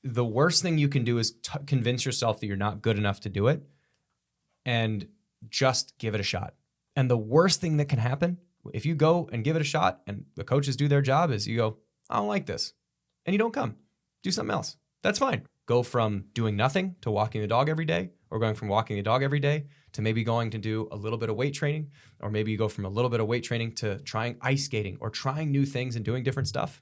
the worst thing you can do is convince yourself that you're not good enough to do it and just give it a shot. And the worst thing that can happen if you go and give it a shot and the coaches do their job is you go, I don't like this. And you don't come. Do something else. That's fine. Go from doing nothing to walking the dog every day, or going from walking the dog every day to maybe going to do a little bit of weight training, or maybe you go from a little bit of weight training to trying ice skating or trying new things and doing different stuff.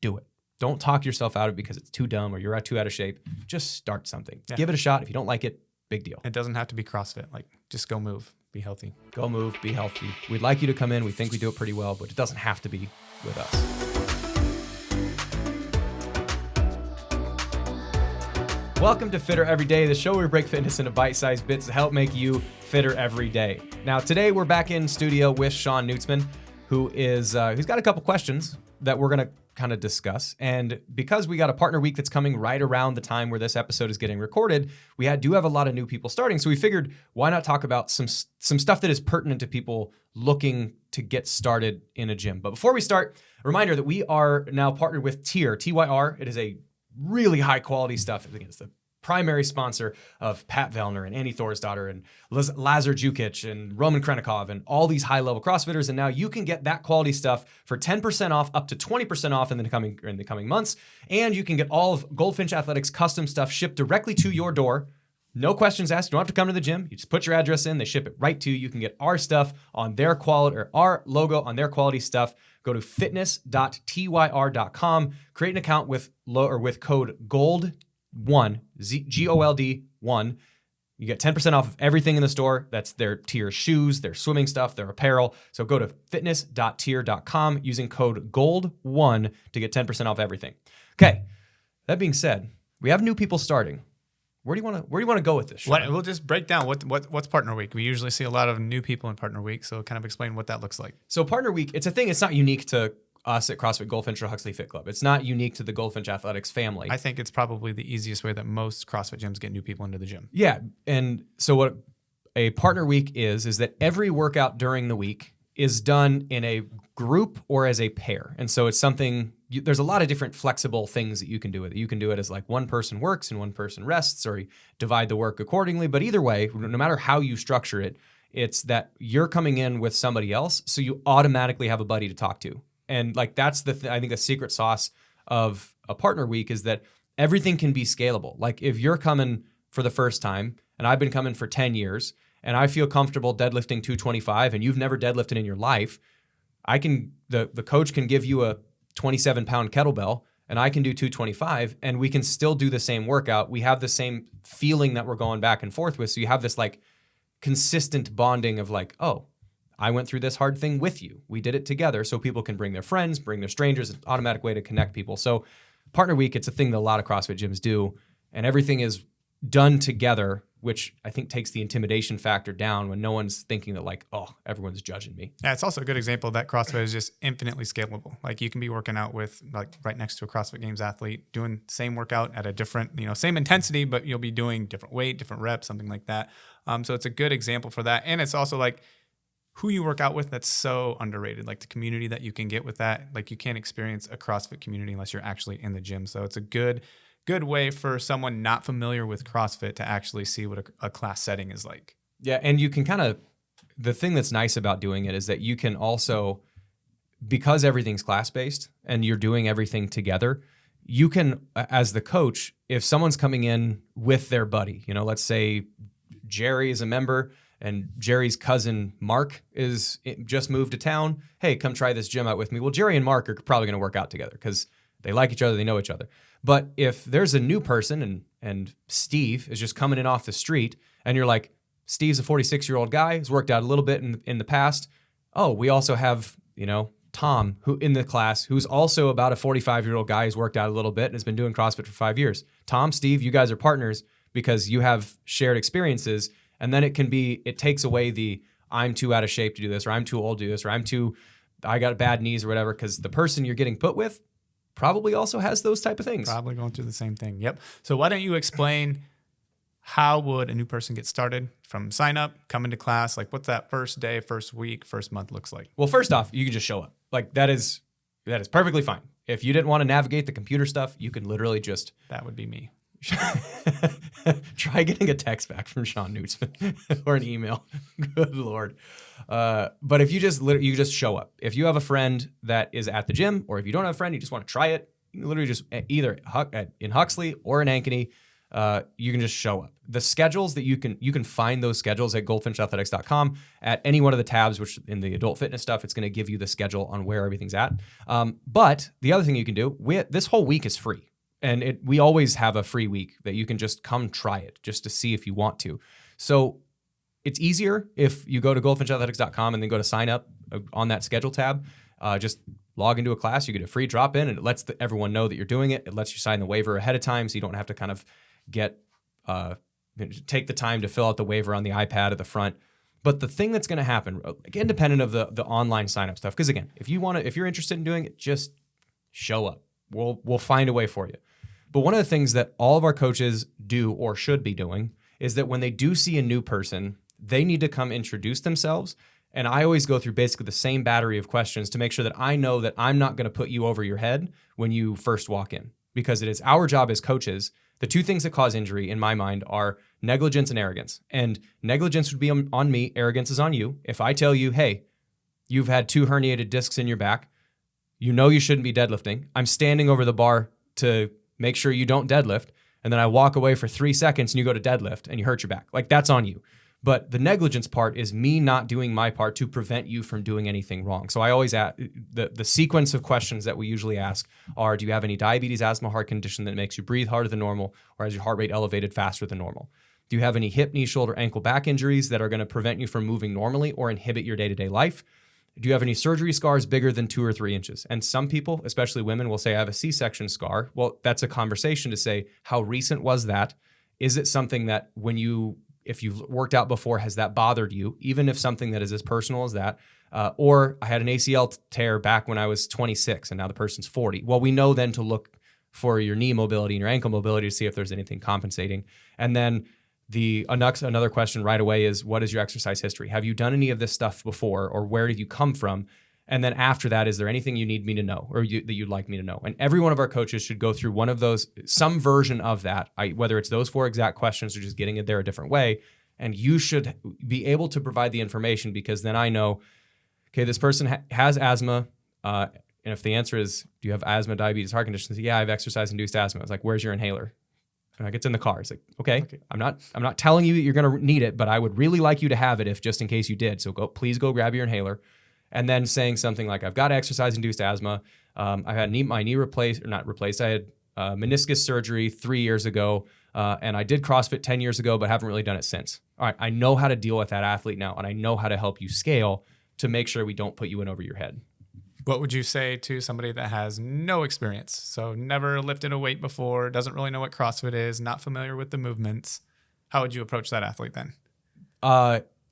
Do it. Don't talk yourself out of it because it's too dumb or you're too out of shape. Just start something. Yeah. Give it a shot. If you don't like it, big deal. It doesn't have to be CrossFit. Like, just go move, be healthy. Go move, be healthy. We'd like you to come in. We think we do it pretty well, but it doesn't have to be with us. Welcome to Fitter Every Day, the show where we break fitness into bite-sized bits to help make you fitter every day. Now, today we're back in studio with Shawn Nutzman, who is he's got a couple questions that we're going to kind of discuss. And because we got a partner week that's coming right around the time where this episode is getting recorded, we do have a lot of new people starting. So we figured, why not talk about some stuff that is pertinent to people looking to get started in a gym. But before we start, a reminder that we are now partnered with Tyr, T-Y-R. It is a really high quality stuff. It's the primary sponsor of Pat Vellner and Annie Thorisdottir and Lazar Jukic and Roman Krenikov and all these high-level CrossFitters. And now you can get that quality stuff for 10% off, up to 20% off in the coming months. And you can get all of Goldfinch Athletics custom stuff shipped directly to your door. No questions asked. You don't have to come to the gym. You just put your address in. They ship it right to you. You can get our stuff on their quality, or our logo on their quality stuff. Go to fitness.tyr.com. Create an account with code GOLD1, GOLD1. You get 10% off of everything in the store. That's their Tyr shoes, their swimming stuff, their apparel. So go to fitness.tyr.com using code GOLD1 to get 10% off everything. Okay. That being said, we have new people starting. Where do you want to go with this, Shawn? We'll just break down what's Partner Week. We usually see a lot of new people in Partner Week, so kind of explain what that looks like. So Partner Week, it's a thing. It's not unique to us at CrossFit Goldfinch or Huxley Fit Club. It's not unique to the Goldfinch Athletics family. I think it's probably the easiest way that most CrossFit gyms get new people into the gym. Yeah, and so what a Partner Week is that every workout during the week is done in a group or as a pair. And so it's something, there's a lot of different flexible things that you can do with it. You can do it as like one person works and one person rests, or you divide the work accordingly. But either way, no matter how you structure it, it's that you're coming in with somebody else, so you automatically have a buddy to talk to. And like that's I think the secret sauce of a Partner Week is that everything can be scalable. Like if you're coming for the first time, and I've been coming for 10 years, and I feel comfortable deadlifting 225, and you've never deadlifted in your life, the coach can give you a 27-pound kettlebell, and I can do 225, and we can still do the same workout. We have the same feeling that we're going back and forth with. So you have this like consistent bonding of like, oh, I went through this hard thing with you. We did it together, so people can bring their friends, bring their strangers. It's an automatic way to connect people. So Partner Week, it's a thing that a lot of CrossFit gyms do, and everything is done together, which I think takes the intimidation factor down when no one's thinking that like, oh, everyone's judging me. Yeah, it's also a good example that CrossFit is just infinitely scalable. Like you can be working out with like right next to a CrossFit Games athlete, doing the same workout at a different, same intensity, but you'll be doing different weight, different reps, something like that. So it's a good example for that. And it's also like who you work out with, that's so underrated. Like the community that you can get with that. Like you can't experience a CrossFit community unless you're actually in the gym. So it's a good way for someone not familiar with CrossFit to actually see what a class setting is like. Yeah, and you can the thing that's nice about doing it is that you can also, because everything's class-based and you're doing everything together, you can, as the coach, if someone's coming in with their buddy, let's say Jerry is a member and Jerry's cousin Mark just moved to town. Hey, come try this gym out with me. Well, Jerry and Mark are probably going to work out together because they like each other, they know each other. But if there's a new person and Steve is just coming in off the street and you're like, Steve's a 46-year-old guy, who's worked out a little bit in the past. Oh, we also have, Tom who in the class who's also about a 45-year-old guy who's worked out a little bit and has been doing CrossFit for 5 years. Tom, Steve, you guys are partners because you have shared experiences. And then it takes away the I'm too out of shape to do this, or I'm too old to do this, or I got bad knees or whatever, because the person you're getting put with probably also has those type of things. Probably going through the same thing. Yep. So why don't you explain how would a new person get started from sign up, come into class? Like what's that first day, first week, first month looks like? Well, first off, you can just show up. Like that is perfectly fine. If you didn't want to navigate the computer stuff, you can literally just That would be me. try getting a text back from Sean Newtsman or an email. Good Lord. But if you just show up. If you have a friend that is at the gym, or if you don't have a friend, you just want to try it, you can literally just either in Huxley or in Ankeny, you can just show up. The schedules that you can find those schedules at goldfinchathletics.com at any one of the tabs, which in the adult fitness stuff, it's going to give you the schedule on where everything's at. But the other thing you can do, this whole week is free. And we always have a free week that you can just come try it just to see if you want to. So it's easier if you go to goldfinchathletics.com and then go to sign up on that schedule tab. Just log into a class. You get a free drop in, and it lets everyone know that you're doing it. It lets you sign the waiver ahead of time, so you don't have to kind of take the time to fill out the waiver on the iPad at the front. But the thing that's going to happen, independent of the online sign up stuff, because again, if you're interested in doing it, just show up. We'll find a way for you. But one of the things that all of our coaches do or should be doing is that when they do see a new person, they need to come introduce themselves. And I always go through basically the same battery of questions to make sure that I know that I'm not going to put you over your head when you first walk in, because it is our job as coaches. The two things that cause injury in my mind are negligence and arrogance. And negligence would be on me. Arrogance is on you. If I tell you, hey, you've had 2 herniated discs in your back, you know you shouldn't be deadlifting. I'm standing over the bar to make sure you don't deadlift. And then I walk away for 3 seconds and you go to deadlift and you hurt your back. Like, that's on you. But the negligence part is me not doing my part to prevent you from doing anything wrong. So I always ask, the sequence of questions that we usually ask are, do you have any diabetes, asthma, heart condition that makes you breathe harder than normal, or has your heart rate elevated faster than normal? Do you have any hip, knee, shoulder, ankle, back injuries that are going to prevent you from moving normally or inhibit your day-to-day life? Do you have any surgery scars bigger than 2 or 3 inches? And some people, especially women, will say, I have a C-section scar. Well, that's a conversation to say, how recent was that? Is it something that if you've worked out before, has that bothered you? Even if something that is as personal as that. Or I had an ACL tear back when I was 26 and now the person's 40. Well, we know then to look for your knee mobility and your ankle mobility to see if there's anything compensating. And then another question right away is, what is your exercise history? Have you done any of this stuff before, or where did you come from? And then after that, is there anything you need me to know or that you'd like me to know? And every one of our coaches should go through one of those, some version of that, whether it's those 4 exact questions or just getting it there a different way. And you should be able to provide the information, because then I know, okay, this person has asthma. And if the answer is, do you have asthma, diabetes, heart conditions? Yeah, I have exercise-induced asthma. It's like, where's your inhaler? And like, it's in the car. It's like, okay. I'm not telling you that you're going to need it, but I would really like you to have it if just in case you did. So please go grab your inhaler. And then saying something like, I've got exercise-induced asthma. I had my knee replaced, or not replaced. I had meniscus surgery 3 years ago, and I did CrossFit 10 years ago, but haven't really done it since. All right, I know how to deal with that athlete now, and I know how to help you scale to make sure we don't put you in over your head. What would you say to somebody that has no experience? So never lifted a weight before, doesn't really know what CrossFit is, not familiar with the movements. How would you approach that athlete then?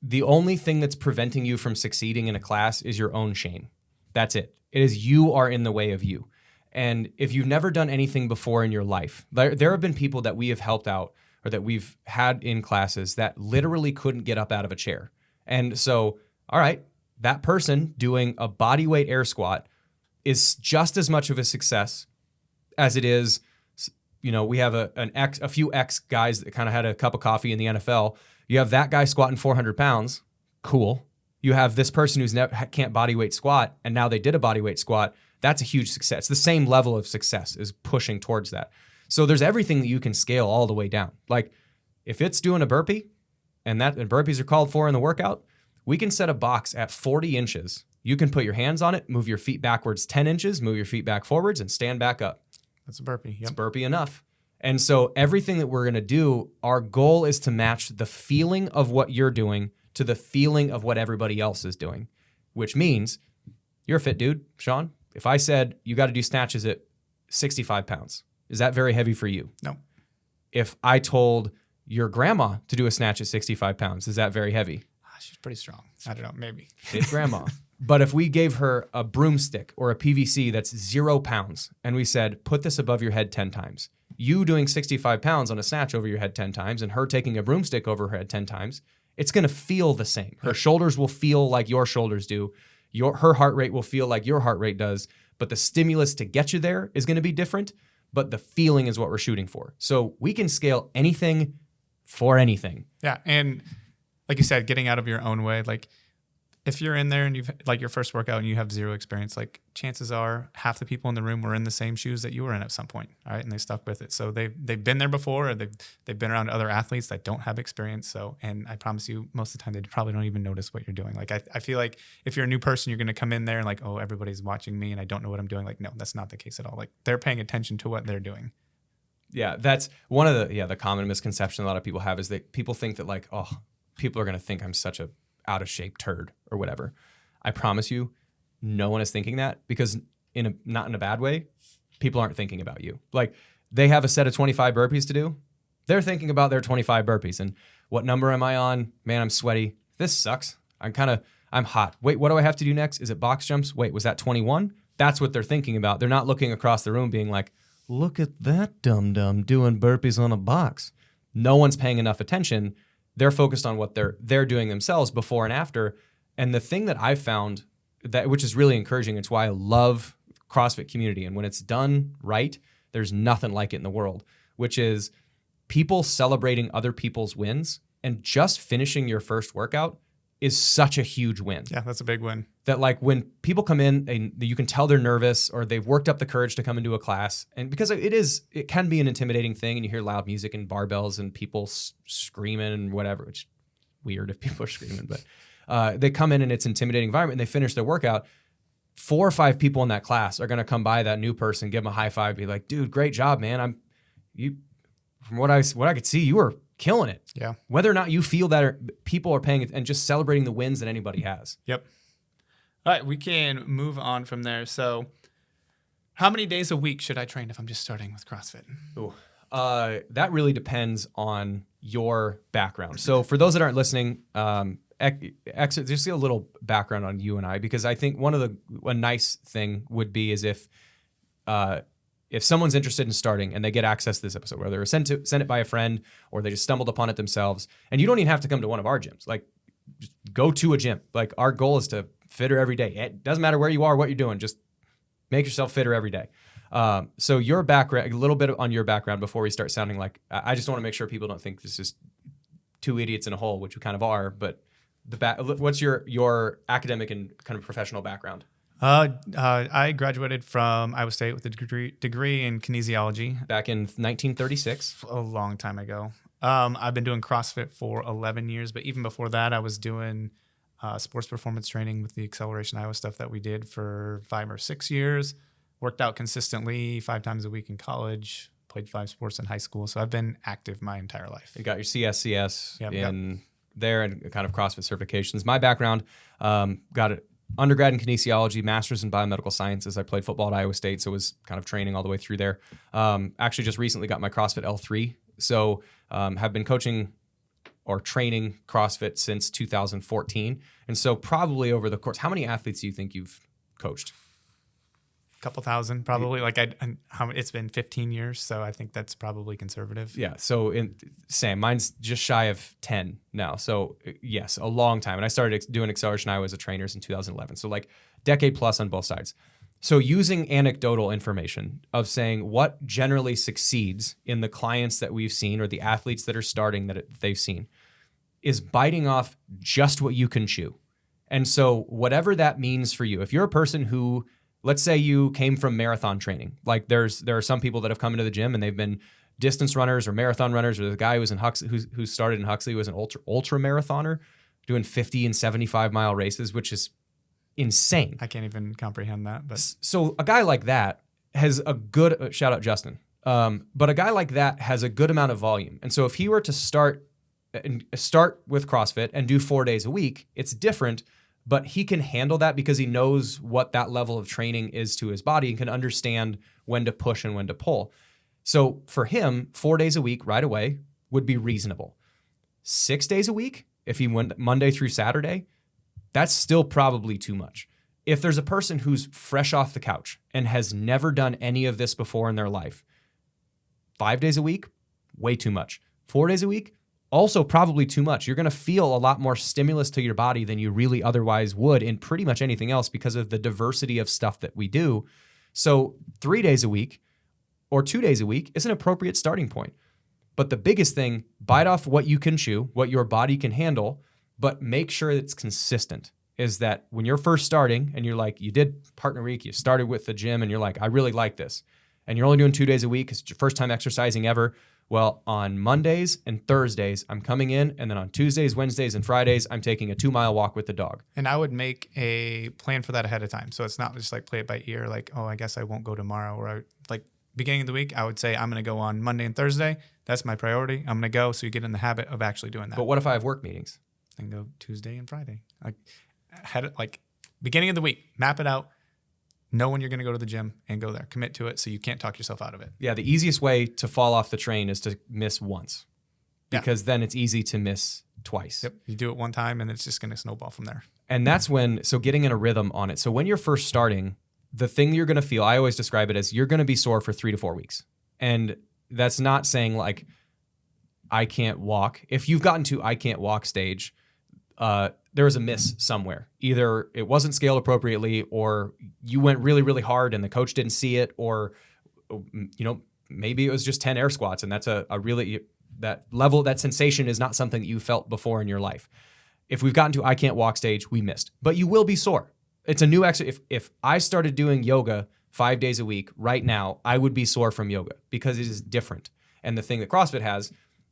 The only thing that's preventing you from succeeding in a class is your own shame. That's it. It is you are in the way of you. And if you've never done anything before in your life, there have been people that we have helped out or that we've had in classes that literally couldn't get up out of a chair. And so, all right, that person doing a body weight air squat is just as much of a success as it is, we have a few ex guys that kind of had a cup of coffee in the NFL. You have that guy squatting 400 pounds. Cool. You have this person who's can't body weight squat, and now they did a body weight squat. That's a huge success. The same level of success is pushing towards that. So there's everything that you can scale all the way down. Like if it's doing a burpee, and burpees are called for in the workout, we can set a box at 40 inches. You can put your hands on it, move your feet backwards 10 inches, move your feet back forwards, and stand back up. That's a burpee. Yep. It's burpee enough. And so everything that we're going to do, our goal is to match the feeling of what you're doing to the feeling of what everybody else is doing, which means you're a fit dude, Sean. If I said you got to do snatches at 65 pounds, is that very heavy for you? No. If I told your grandma to do a snatch at 65 pounds, is that very heavy? She's pretty strong. I don't know, maybe. Fit grandma. But if we gave her a broomstick or a PVC that's 0 pounds and we said, put this above your head 10 times, you doing 65 pounds on a snatch over your head 10 times and her taking a broomstick over her head 10 times, it's going to feel the same. Her shoulders will feel like your shoulders do. Her heart rate will feel like your heart rate does, but the stimulus to get you there is going to be different, but the feeling is what we're shooting for. So we can scale anything for anything. Yeah. And like you said, getting out of your own way, like if you're in there and you've like your first workout and you have zero experience, like chances are half the people in the room were in the same shoes that you were in at some point. All right. And they stuck with it. So they've been there before, or they've been around other athletes that don't have experience. So, and I promise you, most of the time, they probably don't even notice what you're doing. Like, I feel like if you're a new person, you're going to come in there and like, oh, everybody's watching me and I don't know what I'm doing. Like, no, that's not the case at all. Like they're paying attention to what they're doing. Yeah. That's one of the common misconception a lot of people have is that people think that like, oh, people are going to think I'm such a out of shape turd or whatever. I promise you, no one is thinking that, because not in a bad way, people aren't thinking about you. Like they have a set of 25 burpees to do. They're thinking about their 25 burpees and what number am I on? Man, I'm sweaty. This sucks. I'm hot. Wait, what do I have to do next? Is it box jumps? Wait, was that 21? That's what they're thinking about. They're not looking across the room being like, look at that dum-dum doing burpees on a box. No one's paying enough attention. They're focused on what they're doing themselves before and after. And the thing that I've found which is really encouraging, it's why I love CrossFit community. And when it's done right, there's nothing like it in the world, which is people celebrating other people's wins, and just finishing your first workout is such a huge win. Yeah, that's a big win. That like when people come in and you can tell they're nervous or they've worked up the courage to come into a class, and because it can be an intimidating thing, and you hear loud music and barbells and people screaming and whatever, which is weird if people are screaming, but they come in and it's an intimidating environment and they finish their workout. 4 or 5 people in that class are going to come by that new person, give them a high five, be like, dude, great job, man. From what I could see, you were killing it. Yeah. Whether or not you feel that people are paying and just celebrating the wins that anybody has. Yep. All right, we can move on from there. So how many days a week should I train if I'm just starting with CrossFit? Ooh. That really depends on your background. So for those that aren't listening, just a little background on you and I, because I think a nice thing would be is if someone's interested in starting and they get access to this episode, whether they're sent it by a friend or they just stumbled upon it themselves, and you don't even have to come to one of our gyms. Like, just go to a gym. Like, our goal is to fitter every day. It doesn't matter where you are, what you're doing, just make yourself fitter every day. So your background, a little bit on your background before we start sounding like, I just want to make sure people don't think this is two idiots in a hole, which we kind of are, but what's your academic and kind of professional background? I graduated from Iowa State with a degree in kinesiology. Back in 1936. A long time ago. I've been doing CrossFit for 11 years, but even before that, I was doing sports performance training with the Acceleration Iowa stuff that we did for 5 or 6 years. Worked out consistently 5 times a week in college, played 5 sports in high school. So I've been active my entire life. You got your CSCS there and kind of CrossFit certifications. My background, got an undergrad in kinesiology, master's in biomedical sciences. I played football at Iowa State, so was kind of training all the way through there. Actually just recently got my CrossFit L3. So have been coaching or training CrossFit since 2014. And so probably over the course, how many athletes do you think you've coached? Couple thousand, probably. Like it's been 15 years, so I think that's probably conservative. Yeah. So same. Mine's just shy of 10 now. So yes, a long time. And I started doing Acceleration Iowa as a trainer in 2011. So like decade plus on both sides. So using anecdotal information of saying what generally succeeds in the clients that we've seen or the athletes that are starting that they've seen is biting off just what you can chew. And so whatever that means for you, if you're a person who, let's say you came from marathon training. Like there are some people that have come into the gym and they've been distance runners or marathon runners, or the guy who was in Huxley, who started in Huxley was an ultra marathoner doing 50 and 75 mile races, which is insane. I can't even comprehend that. But so a guy like that has a good shout out Justin. But a guy like that has a good amount of volume. And so if he were to start with CrossFit and do 4 days a week, it's different. But he can handle that because he knows what that level of training is to his body and can understand when to push and when to pull. So for him, 4 days a week right away would be reasonable. 6 days a week, if he went Monday through Saturday, that's still probably too much. If there's a person who's fresh off the couch and has never done any of this before in their life, 5 days a week, way too much. 4 days a week, also probably too much. You're going to feel a lot more stimulus to your body than you really otherwise would in pretty much anything else because of the diversity of stuff that we do. So 3 days a week or 2 days a week is an appropriate starting point. But the biggest thing, bite off what you can chew, what your body can handle, but make sure it's consistent. Is that when you're first starting and you're like, you did partner week, you started with the gym and you're like, I really like this. And you're only doing 2 days a week, it's your first time exercising ever. Well, on Mondays and Thursdays, I'm coming in. And then on Tuesdays, Wednesdays, and Fridays, I'm taking a 2-mile walk with the dog. And I would make a plan for that ahead of time. So it's not just like play it by ear, like, oh, I guess I won't go tomorrow. Or like beginning of the week, I would say I'm going to go on Monday and Thursday. That's my priority. I'm going to go. So you get in the habit of actually doing that. But what if I have work meetings? Then go Tuesday and Friday. Like beginning of the week, map it out, know when you're going to go to the gym and go there, commit to it. So you can't talk yourself out of it. Yeah. The easiest way to fall off the train is to miss once because then it's easy to miss twice. Yep. You do it one time and it's just going to snowball from there. And that's when, so getting in a rhythm on it. So when you're first starting, the thing you're going to feel, I always describe it as you're going to be sore for 3 to 4 weeks. And that's not saying like, I can't walk. If you've gotten to I can't walk stage, there was a miss somewhere. Either it wasn't scaled appropriately or you went really, really hard and the coach didn't see it, or, maybe it was just 10 air squats and that's a really, that level, that sensation is not something that you felt before in your life. If we've gotten to I can't walk stage, we missed. But you will be sore. It's a new exercise. If I started doing yoga 5 days a week right now, I would be sore from yoga because it is different. And the thing that CrossFit has,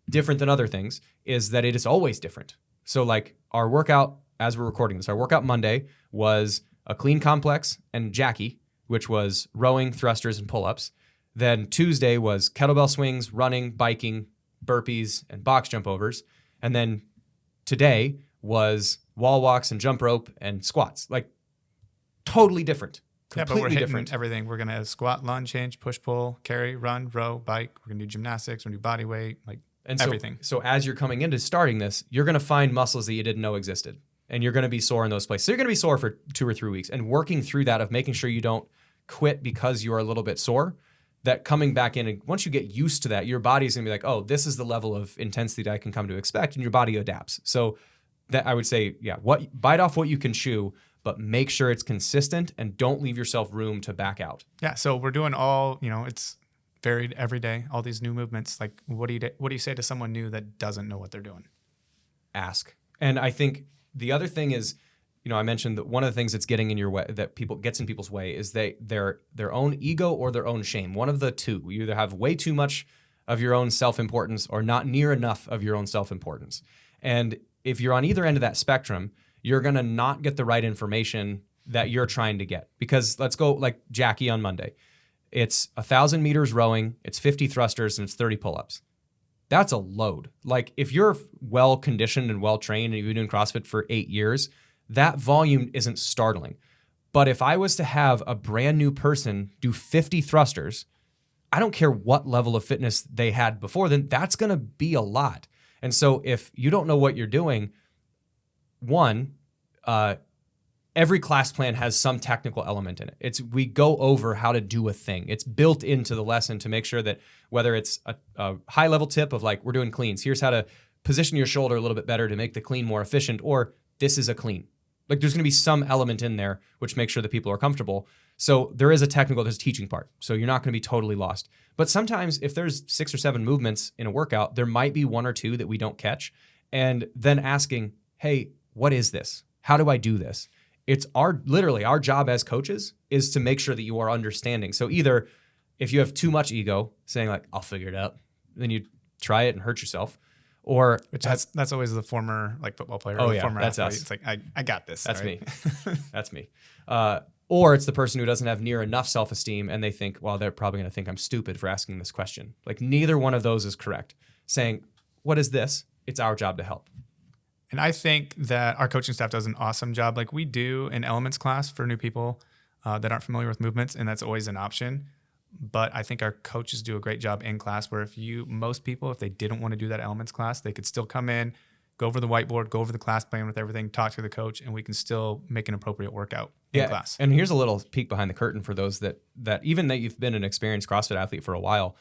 different than other things, is that it is always different. So like our workout, as we're recording this, our workout Monday was a clean complex and Jackie, which was rowing, thrusters, and pull-ups. Then Tuesday was kettlebell swings, running, biking, burpees, and box jump overs. And then today was wall walks and jump rope and squats. Like totally different. Yeah, but we're hitting different. everything. We're going to squat, lunge, hinge, push, pull, carry, run, row, bike. We're going to do gymnastics. We're going to do body weight, and everything. So as you're coming into starting this, you're going to find muscles that you didn't know existed. And you're going to be sore in those places. So you're going to be sore for 2 or 3 weeks. And working through that of making sure you don't quit because you're a little bit sore, that coming back in, and once you get used to that, your body's going to be like, oh, this is the level of intensity that I can come to expect. And your body adapts. So that I would say, bite off what you can chew, but make sure it's consistent and don't leave yourself room to back out. Yeah. So we're doing all, it's varied every day, all these new movements. Like what do you say to someone new that doesn't know what they're doing? Ask. And I think the other thing is, I mentioned that one of the things that's getting in your way, that gets in people's way, is their own ego or their own shame. One of the two. You either have way too much of your own self-importance or not near enough of your own self-importance. And if you're on either end of that spectrum, you're going to not get the right information that you're trying to get. Because let's go like Jackie on Monday. It's 1,000 meters rowing, it's 50 thrusters, and it's 30 pull-ups. That's a load. Like if you're well-conditioned and well-trained and you've been doing CrossFit for 8 years, that volume isn't startling. But if I was to have a brand new person do 50 thrusters, I don't care what level of fitness they had before, then that's going to be a lot. And so if you don't know what you're doing, every class plan has some technical element in it. We go over how to do a thing. It's built into the lesson to make sure that whether it's a high level tip of like, we're doing cleans, here's how to position your shoulder a little bit better to make the clean more efficient, or this is a clean. Like there's going to be some element in there which makes sure that people are comfortable. So there's a teaching part. So you're not going to be totally lost. But sometimes if there's 6 or 7 movements in a workout, there might be 1 or 2 that we don't catch. And then asking, hey, what is this? How do I do this? It's literally our job as coaches is to make sure that you are understanding. So either if you have too much ego, saying like, I'll figure it out, then you try it and hurt yourself. Or that's always the former like football player. Oh or the yeah, former that's athlete. us. It's like I got this. That's right? me. That's me. Or it's the person who doesn't have near enough self-esteem and they think, well, they're probably going to think I'm stupid for asking this question. Like neither one of those is correct. Saying, what is this? It's our job to help. And I think that our coaching staff does an awesome job. Like we do an elements class for new people that aren't familiar with movements, and that's always an option. But I think our coaches do a great job in class where most people, if they didn't want to do that elements class, they could still come in, go over the whiteboard, go over the class plan with everything, talk to the coach, and we can still make an appropriate workout in class. And here's a little peek behind the curtain for those that even that you've been an experienced CrossFit athlete for a while.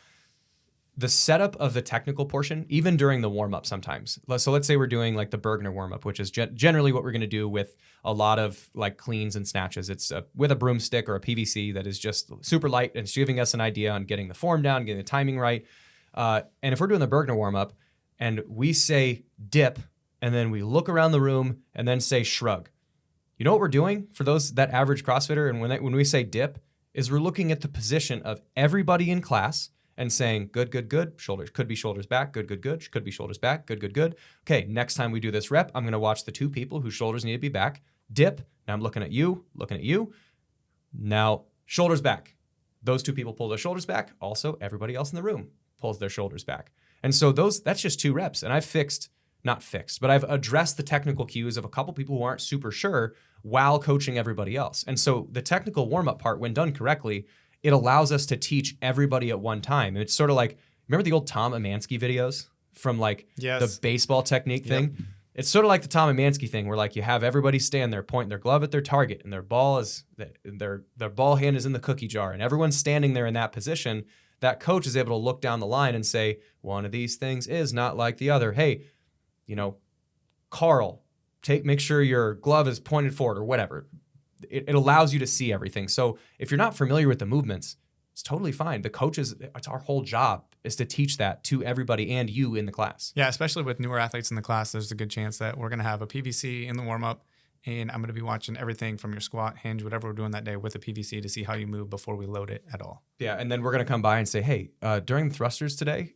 the setup of the technical portion, even during the warm-up sometimes. So let's say we're doing like the Bergner warm-up, which is generally what we're going to do with a lot of like cleans and snatches. It's with a broomstick or a PVC that is just super light, and it's giving us an idea on getting the form down, getting the timing right. And if we're doing the Bergner warm-up and we say dip, and then we look around the room and then say shrug, you know what we're doing for that average CrossFitter? And when we say dip, is we're looking at the position of everybody in class and saying, good, good, good, shoulders, could be shoulders back, good, good, good, could be shoulders back, good, good, good. Okay, next time we do this rep, I'm gonna watch the two people whose shoulders need to be back, dip, now I'm looking at you, now shoulders back. Those two people pull their shoulders back, also everybody else in the room pulls their shoulders back. And so that's just 2 reps, and I've I've addressed the technical cues of a couple people who aren't super sure while coaching everybody else. And so the technical warm-up part, when done correctly, it allows us to teach everybody at one time. And it's sort of like, remember the old Tom Amansky videos from like the baseball technique thing? It's sort of like the Tom Amansky thing where like you have everybody stand there, pointing their glove at their target, and their ball hand is in the cookie jar, and everyone's standing there in that position. That coach is able to look down the line and say, one of these things is not like the other. Hey, Carl, make sure your glove is pointed forward or whatever. It allows you to see everything. So if you're not familiar with the movements, it's totally fine. The coaches, it's our whole job is to teach that to everybody and you in the class. Yeah, especially with newer athletes in the class, there's a good chance that we're going to have a PVC in the warm-up, and I'm going to be watching everything from your squat, hinge, whatever we're doing that day with a PVC to see how you move before we load it at all. Yeah, and then we're going to come by and say, hey, during the thrusters today,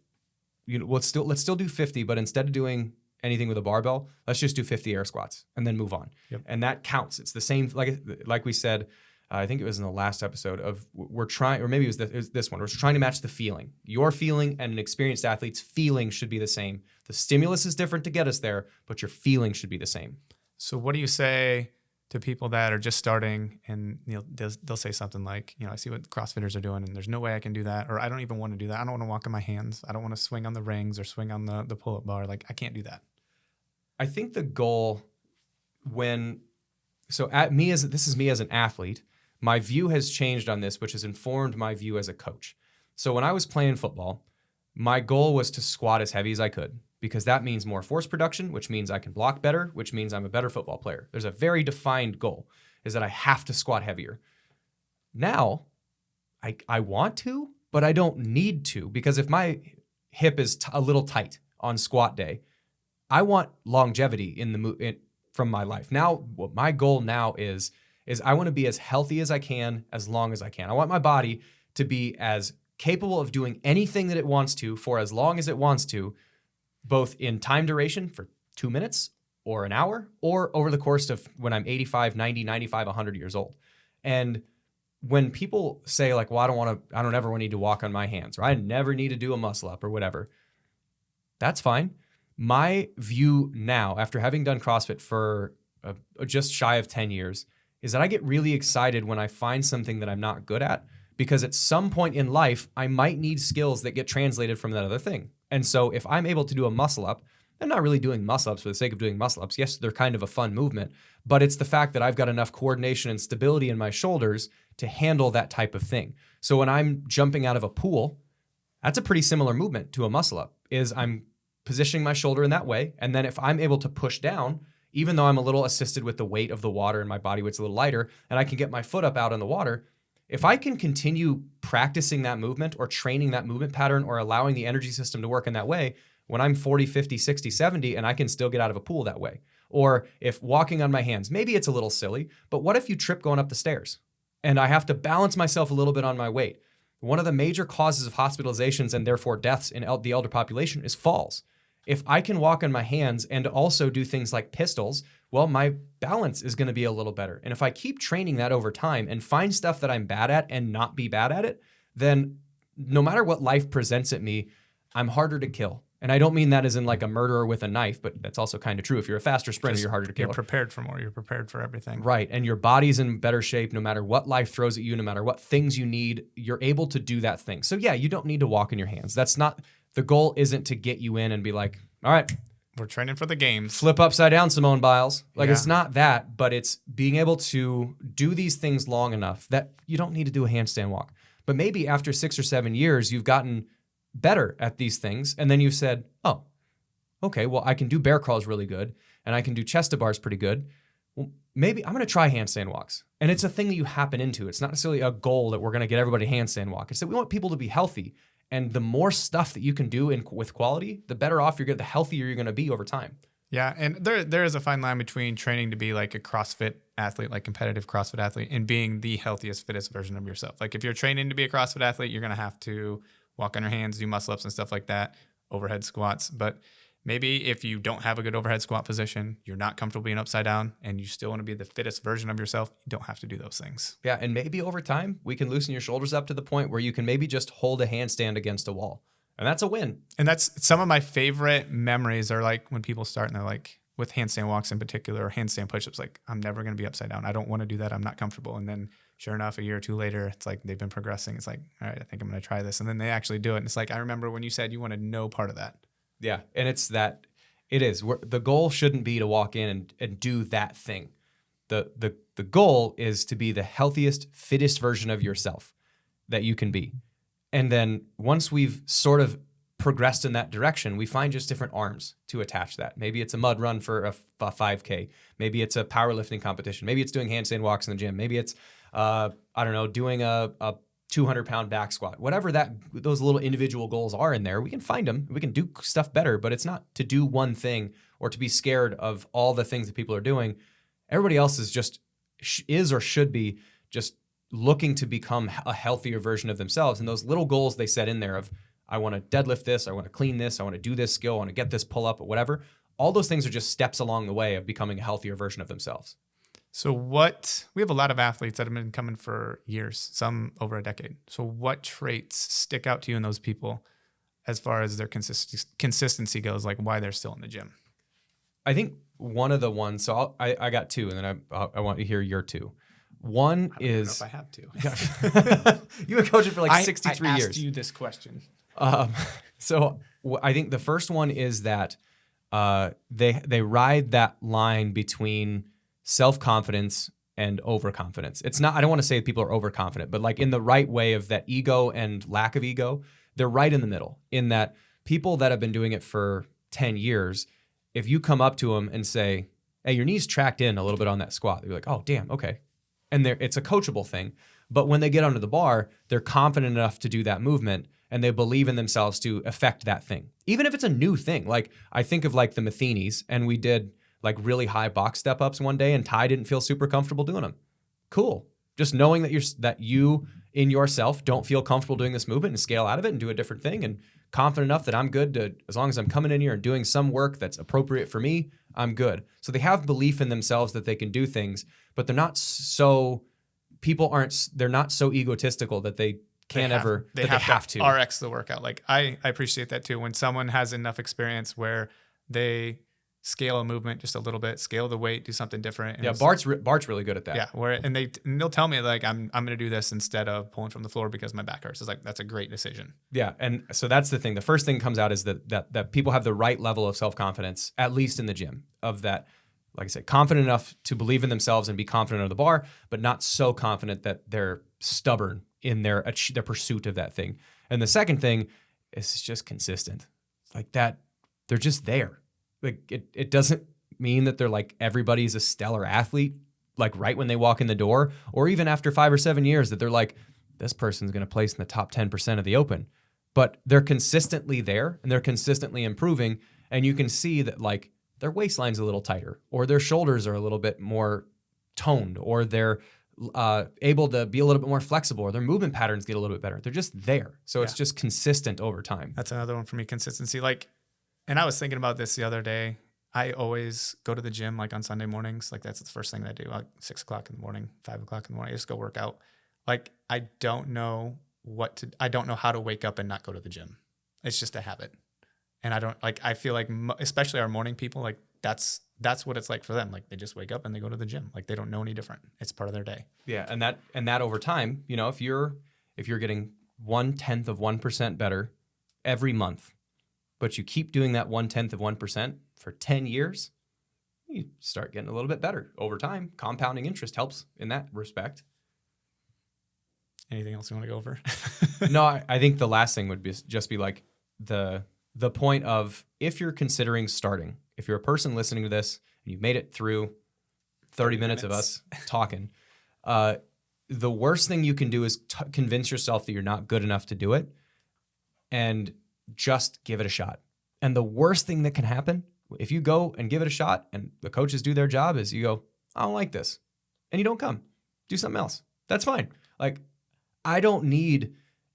let's still do 50, but instead of doing anything with a barbell, let's just do 50 air squats and then move on. Yep. And that counts. It's the same, like we said, I think it was in the last episode of we're trying, or maybe it was this one, we're trying to match the feeling. Your feeling and an experienced athlete's feeling should be the same. The stimulus is different to get us there, but your feeling should be the same. So what do you say to people that are just starting and they'll say something like, I see what CrossFitters are doing and there's no way I can do that, or I don't even want to do that. I don't want to walk on my hands. I don't want to swing on the rings or swing on the pull-up bar. Like, I can't do that. I think the goal this is me as an athlete, my view has changed on this, which has informed my view as a coach. So when I was playing football, my goal was to squat as heavy as I could, because that means more force production, which means I can block better, which means I'm a better football player. There's a very defined goal, is that I have to squat heavier. Now, I want to, but I don't need to, because if my hip is a little tight on squat day, I want longevity from my life. Now, what my goal now is I want to be as healthy as I can, as long as I can. I want my body to be as capable of doing anything that it wants to for as long as it wants to, both in time duration for 2 minutes or an hour, or over the course of when I'm 85, 90, 95, 100 years old. And when people say like, well, I don't ever need to walk on my hands, or I never need to do a muscle up or whatever, that's fine. My view now, after having done CrossFit for just shy of 10 years, is that I get really excited when I find something that I'm not good at, because at some point in life, I might need skills that get translated from that other thing. And so if I'm able to do a muscle up, I'm not really doing muscle ups for the sake of doing muscle ups. Yes, they're kind of a fun movement, but it's the fact that I've got enough coordination and stability in my shoulders to handle that type of thing. So when I'm jumping out of a pool, that's a pretty similar movement to a muscle up, is I'm positioning my shoulder in that way. And then if I'm able to push down, even though I'm a little assisted with the weight of the water and my body weight's a little lighter, and I can get my foot up out in the water, if I can continue practicing that movement or training that movement pattern or allowing the energy system to work in that way, when I'm 40, 50, 60, 70, and I can still get out of a pool that way. Or if walking on my hands, maybe it's a little silly, but what if you trip going up the stairs and I have to balance myself a little bit on my weight? One of the major causes of hospitalizations and therefore deaths in the elder population is falls. If I can walk on my hands and also do things like pistols, well, my balance is going to be a little better. And if I keep training that over time and find stuff that I'm bad at and not be bad at it, then no matter what life presents at me, I'm harder to kill. And I don't mean that as in like a murderer with a knife, but that's also kind of true. If you're a faster sprinter, you're harder to kill. You're prepared for more. You're prepared for everything. Right. And your body's in better shape no matter what life throws at you, no matter what things you need, you're able to do that thing. So yeah, you don't need to walk in your hands. That's not, the goal isn't to get you in and be like, all right, we're training for the games. Flip upside down, Simone Biles. It's not that, but it's being able to do these things long enough that you don't need to do a handstand walk. But maybe after 6 or 7 years, you've gotten better at these things. And then you said, oh, okay, well, I can do bear crawls really good and I can do chest to bars pretty good. Well, maybe I'm going to try handstand walks. And it's a thing that you happen into. It's not necessarily a goal that we're going to get everybody to handstand walk. It's that we want people to be healthy. And the more stuff that you can do with quality, the better off the healthier you're going to be over time. Yeah, and there is a fine line between training to be like a CrossFit athlete, like competitive CrossFit athlete, and being the healthiest, fittest version of yourself. Like if you're training to be a CrossFit athlete, you're going to have to walk on your hands, do muscle ups and stuff like that, overhead squats. But maybe if you don't have a good overhead squat position, you're not comfortable being upside down, and you still want to be the fittest version of yourself, you don't have to do those things. Yeah, and maybe over time, we can loosen your shoulders up to the point where you can maybe just hold a handstand against a wall. And that's a win. And that's some of my favorite memories are like when people start and they're like, with handstand walks in particular, or handstand push-ups, like, I'm never going to be upside down. I don't want to do that. I'm not comfortable. And then sure enough, a year or two later, it's like they've been progressing. It's like, all right, I think I'm going to try this. And then they actually do it. And it's like, I remember when you said you wanted no part of that. Yeah. And it's that it is. The goal shouldn't be to walk in and do that thing. The goal is to be the healthiest, fittest version of yourself that you can be. And then once we've sort of progressed in that direction, we find just different arms to attach that. Maybe it's a mud run for a 5K. Maybe it's a powerlifting competition. Maybe it's doing handstand walks in the gym. Maybe it's, doing a 200-pound back squat. Whatever those little individual goals are in there, we can find them. We can do stuff better, but it's not to do one thing or to be scared of all the things that people are doing. Everybody else is just is or should be just looking to become a healthier version of themselves. And those little goals they set in there of, I want to deadlift this, I want to clean this, I want to do this skill, I want to get this pull up or whatever. All those things are just steps along the way of becoming a healthier version of themselves. So we have a lot of athletes that have been coming for years, some over a decade. So what traits stick out to you in those people as far as their consistency goes, like why they're still in the gym? I think one of the ones, so I got two, and then I want to hear your two. One is, I don't know if I have to. You've been coaching for like 63 years. I asked you this question. So I think the first one is that they ride that line between self-confidence and overconfidence. It's not, I don't want to say people are overconfident, but like in the right way of that ego and lack of ego, they're right in the middle in that people that have been doing it for 10 years, if you come up to them and say, hey, your knees tracked in a little bit on that squat, they're like, oh, damn, okay. And it's a coachable thing. But when they get onto the bar, they're confident enough to do that movement and they believe in themselves to affect that thing. Even if it's a new thing. Like I think of like the Matheny's, and we did like really high box step ups one day and Ty didn't feel super comfortable doing them. Cool. Just knowing that you in yourself don't feel comfortable doing this movement and scale out of it and do a different thing, and confident enough that I'm good to, as long as I'm coming in here and doing some work that's appropriate for me, I'm good. So they have belief in themselves that they can do things, but they're not so egotistical that they have to RX the workout. Like I appreciate that too. When someone has enough experience where they scale a movement just a little bit, scale the weight, do something different. Yeah, Bart's really good at that. Yeah, they'll tell me like I'm going to do this instead of pulling from the floor because my back hurts. It's like that's a great decision. Yeah, and so that's the thing. The first thing comes out is that people have the right level of self-confidence, at least in the gym, of that, like I said, confident enough to believe in themselves and be confident on the bar, but not so confident that they're stubborn in their pursuit of that thing. And the second thing is just consistent. Like that, they're just there. Like it doesn't mean that they're like everybody's a stellar athlete, like right when they walk in the door, or even after 5 or 7 years that they're like, this person's going to place in the top 10% of the open. But they're consistently there and they're consistently improving. And you can see that like their waistline's a little tighter, or their shoulders are a little bit more toned, or they're able to be a little bit more flexible, or their movement patterns get a little bit better. They're just there. So it's just consistent over time. That's another one for me, consistency. Like, and I was thinking about this the other day. I always go to the gym like on Sunday mornings. Like that's the first thing that I do, like 6 o'clock in the morning, 5 o'clock in the morning. I just go work out. Like I don't know how to wake up and not go to the gym. It's just a habit. And I feel like especially our morning people, like that's what it's like for them. Like they just wake up and they go to the gym. Like they don't know any different. It's part of their day. Yeah. And that over time, you know, if you're getting 1/10 of 1% better every month, but you keep doing that 1/10 of 1% for 10 years, you start getting a little bit better over time. Compounding interest helps in that respect. Anything else you want to go over? No, I think the last thing would be just be like the point of, if you're considering starting, if you're a person listening to this and you've made it through 30 minutes of us talking, the worst thing you can do is convince yourself that you're not good enough to do it, and just give it a shot. And the worst thing that can happen if you go and give it a shot and the coaches do their job is you go, I don't like this, and you don't come. Do something else. That's fine. Like, I don't need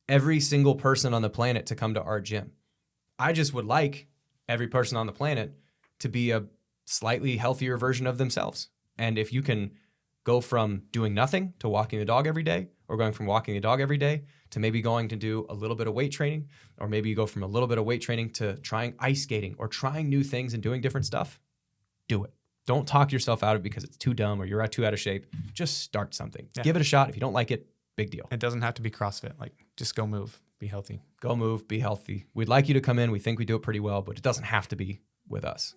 every single person on the planet to come to our gym. I just would like every person on the planet to be a slightly healthier version of themselves. And if you can go from doing nothing to walking the dog every day, or going from walking the dog every day to maybe going to do a little bit of weight training, or maybe you go from a little bit of weight training to trying ice skating or trying new things and doing different stuff, do it. Don't talk yourself out of it because it's too dumb or you're too out of shape. Just start something. Yeah. Give it a shot. If you don't like it, big deal. It doesn't have to be CrossFit. Like, just go move, be healthy. Go move, be healthy. We'd like you to come in. We think we do it pretty well, but it doesn't have to be with us.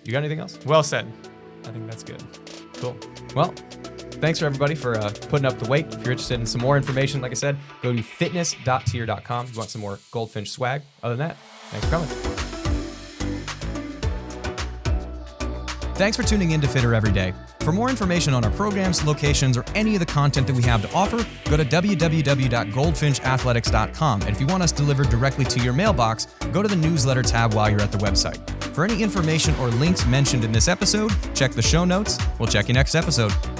You got anything else? Well said. I think that's good. Cool. Well, thanks for everybody for putting up the weight. If you're interested in some more information, like I said, go to fitness.tier.com if you want some more Goldfinch swag. Other than that, thanks for coming. Thanks for tuning in to Fitter Every Day. For more information on our programs, locations, or any of the content that we have to offer, go to www.goldfinchathletics.com. And if you want us delivered directly to your mailbox, go to the newsletter tab while you're at the website. For any information or links mentioned in this episode, check the show notes. We'll check you next episode.